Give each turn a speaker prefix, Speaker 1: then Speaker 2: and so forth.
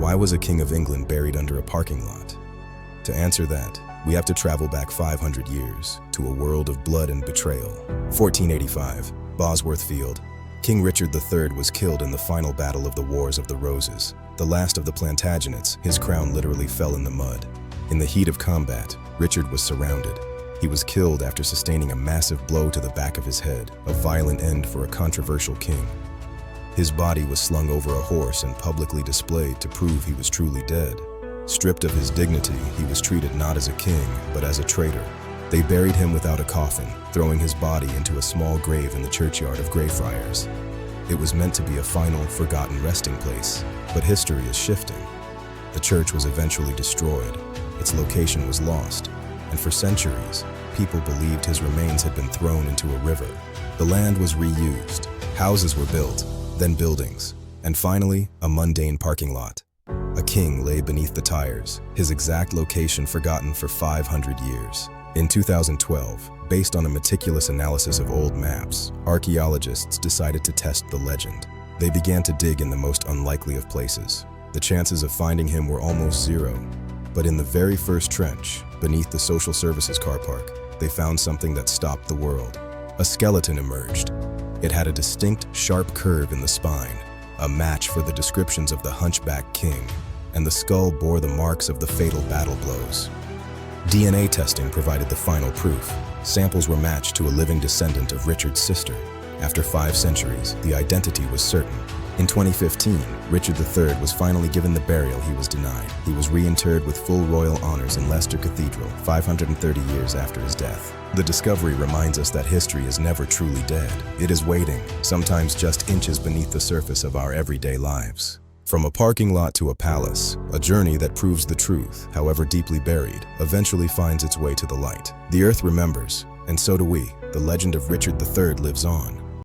Speaker 1: Why was a king of England buried under a parking lot? To answer that, we have to travel back 500 years to a world of blood and betrayal. 1485, Bosworth Field. King Richard III was killed in the final battle of the Wars of the Roses. The last of the Plantagenets, his crown literally fell in the mud. In the heat of combat, Richard was surrounded. He was killed after sustaining a massive blow to the back of his head, a violent end for a controversial king. His body was slung over a horse and publicly displayed to prove he was truly dead. Stripped of his dignity, he was treated not as a king, but as a traitor. They buried him without a coffin, throwing his body into a small grave in the churchyard of Greyfriars. It was meant to be a final, forgotten resting place, but history is shifting. The church was eventually destroyed, its location was lost, and for centuries, people believed his remains had been thrown into a river. The land was reused, houses were built, then buildings, and finally, a mundane parking lot. A king lay beneath the tires, his exact location forgotten for 500 years. In 2012, based on a meticulous analysis of old maps, archaeologists decided to test the legend. They began to dig in the most unlikely of places. The chances of finding him were almost zero. But in the very first trench, beneath the social services car park, they found something that stopped the world. A skeleton emerged. It had a distinct, sharp curve in the spine, a match for the descriptions of the hunchback king, and the skull bore the marks of the fatal battle blows. DNA testing provided the final proof. Samples were matched to a living descendant of Richard's sister. After 5 centuries, the identity was certain. In 2015, Richard III was finally given the burial he was denied. He was reinterred with full royal honors in Leicester Cathedral, 530 years after his death. The discovery reminds us that history is never truly dead. It is waiting, sometimes just inches beneath the surface of our everyday lives. From a parking lot to a palace, a journey that proves the truth, however deeply buried, eventually finds its way to the light. The earth remembers, and so do we. The legend of Richard III lives on.